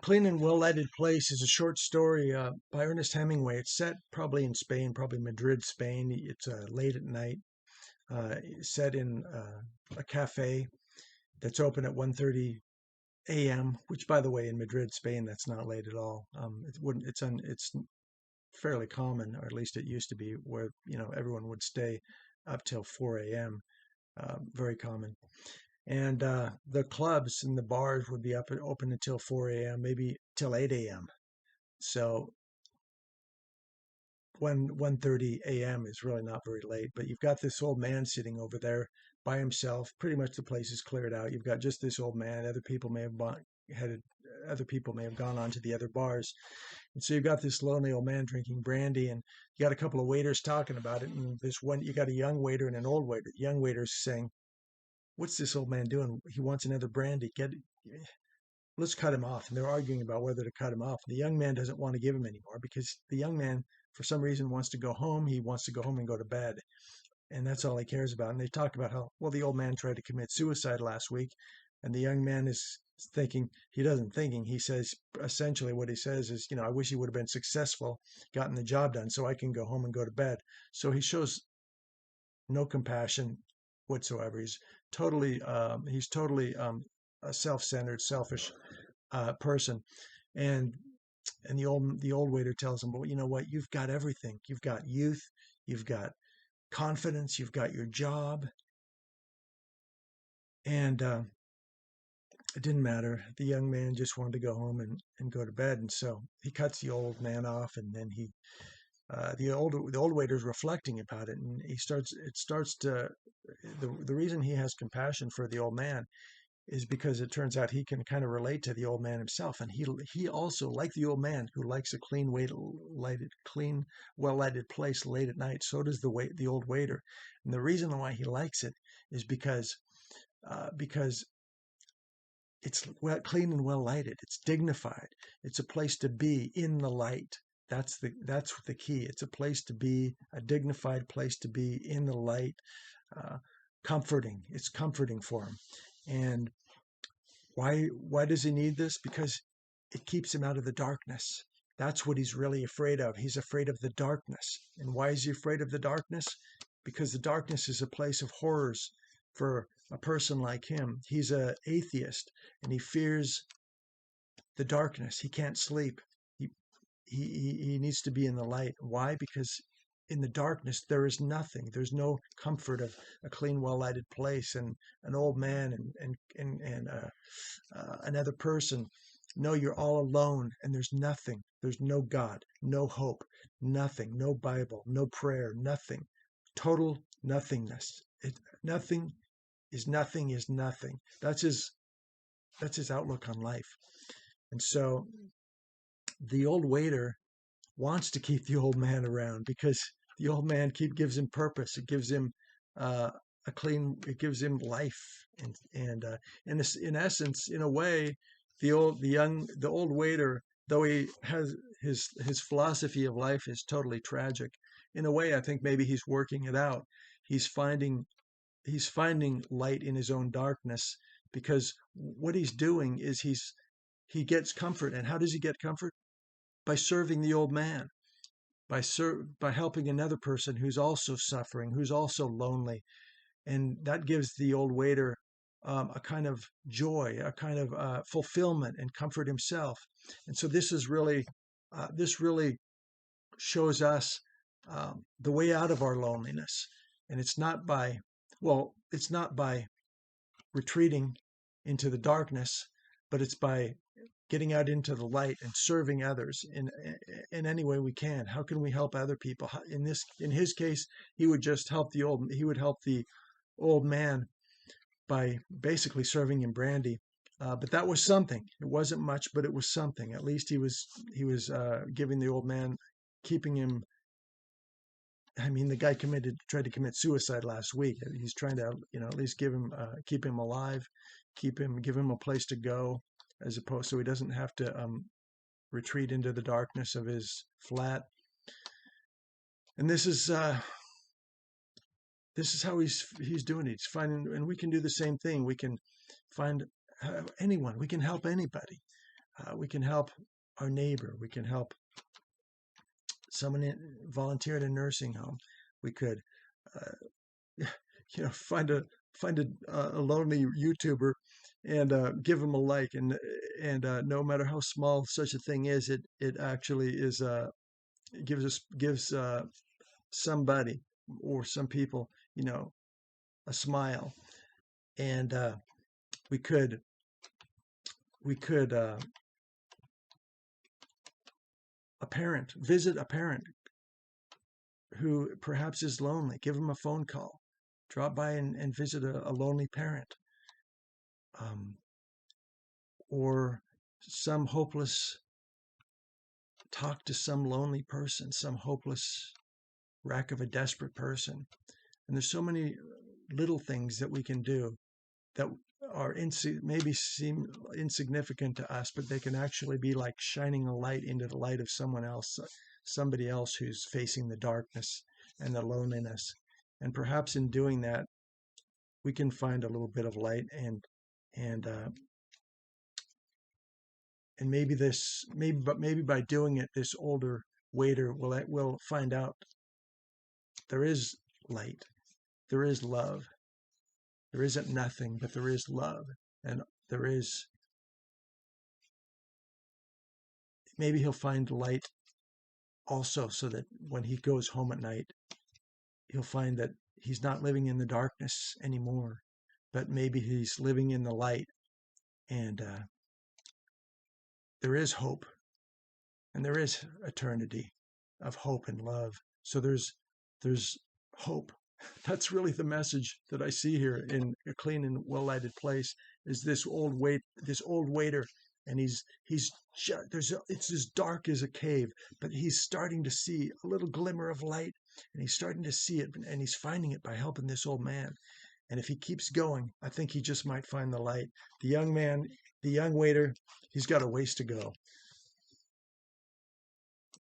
Clean and Well-Lighted Place is a short story by Ernest Hemingway. It's set probably in Spain, probably Madrid, Spain. It's late at night, set in a cafe that's open at 1:30 a.m., which, by the way, in Madrid, Spain, that's not late at all. It wouldn't, it's fairly common, or at least it used to be, where, everyone would stay up till 4 a.m. Very common. And the clubs and the bars would be up and open until 4 a.m., maybe till 8 a.m. So 1:30 a.m. is really not very late. But you've got this old man sitting over there by himself. Pretty much the place is cleared out. You've got just this old man. Headed. Other people may have gone on to the other bars, and so you've got this lonely old man drinking brandy, and you got a couple of waiters talking about it. And you got a young waiter and an old waiter. The young waiter's saying, "What's this old man doing? He wants another brandy. Let's cut him off." And they're arguing about whether to cut him off. The young man doesn't want to give him any more because the young man, for some reason, wants to go home. He wants to go home and go to bed. And that's all he cares about. And they talk about how, well, the old man tried to commit suicide last week. And the young man is thinking, he says, essentially what he says is, I wish he would have been successful, gotten the job done so I can go home and go to bed. So he shows no compassion whatsoever. He's totally a self-centered, selfish person, and the old waiter tells him, "Well, you know what? You've got everything. You've got youth. You've got confidence. You've got your job." And it didn't matter. The young man just wanted to go home and go to bed, and so he cuts the old man off, and then the old waiter's reflecting about it, and the reason he has compassion for the old man is because it turns out he can kind of relate to the old man himself, and he also, like the old man who likes a well-lighted place late at night, so does the old waiter. And the reason why he likes it is because it's clean and well lighted. It's dignified. It's a place to be in the light. That's the key. It's a place to be, a dignified place to be in the light, comforting. It's comforting for him. And why does he need this? Because it keeps him out of the darkness. That's what he's really afraid of. He's afraid of the darkness. And why is he afraid of the darkness? Because the darkness is a place of horrors for a person like him. He's an atheist, and he fears the darkness. He can't sleep. He needs to be in the light. Why? Because in the darkness there is nothing. There's no comfort of a clean, well-lighted place and an old man and another person. No, you're all alone, and there's nothing. There's no God, no hope, nothing, no Bible, no prayer, nothing. Total nothingness. Nothing is nothing is nothing. That's his outlook on life. And so the old waiter wants to keep the old man around because the old man gives him purpose. It gives him it gives him life, and in essence, in a way, the old waiter, though he has his philosophy of life is totally tragic. In a way, I think maybe he's working it out. He's finding light in his own darkness, because what he's doing is he gets comfort. And how does he get comfort? By serving the old man, by helping another person who's also suffering, who's also lonely. And that gives the old waiter a kind of joy, a kind of fulfillment and comfort himself. And so this really shows us the way out of our loneliness. And it's not by retreating into the darkness, but it's by getting out into the light and serving others in any way we can. How can we help other people? In his case, he would help the old man by basically serving him brandy. But that was something. It wasn't much, but it was something. At least he was giving the old man, keeping him. I mean, the guy tried to commit suicide last week. He's trying to, at least keep him alive, give him a place to go, as opposed so he doesn't have to retreat into the darkness of his flat. And this is how he's doing it. He's finding, and we can do the same thing. We can find anyone. We can help anybody. We can help our neighbor. We can help someone volunteer at a nursing home. We could, find a lonely YouTuber and give them a like, and no matter how small such a thing is, it actually is gives somebody or some people, a smile. And we could we could visit a parent who perhaps is lonely. Give them a phone call. Drop by and visit a lonely parent, um, or some hopeless. Talk to some lonely person, some hopeless wreck of a desperate person. And there's so many little things that we can do that are maybe seem insignificant to us, but they can actually be like shining a light into the light of someone else, somebody else who's facing the darkness and the loneliness. And perhaps in doing that, we can find a little bit of light, and maybe by doing it, this older waiter will find out there is light, there is love. There isn't nothing, but there is love. And there is, maybe he'll find light also, so that when he goes home at night, he'll find that he's not living in the darkness anymore, but maybe he's living in the light. And there is hope, and there is eternity of hope and love. So there's hope. That's really the message that I see here in a clean and well-lighted place. Is this old waiter, and it's as dark as a cave, but he's starting to see a little glimmer of light, and he's starting to see it, and he's finding it by helping this old man. And if he keeps going, I think he just might find the light. The young waiter, he's got a ways to go.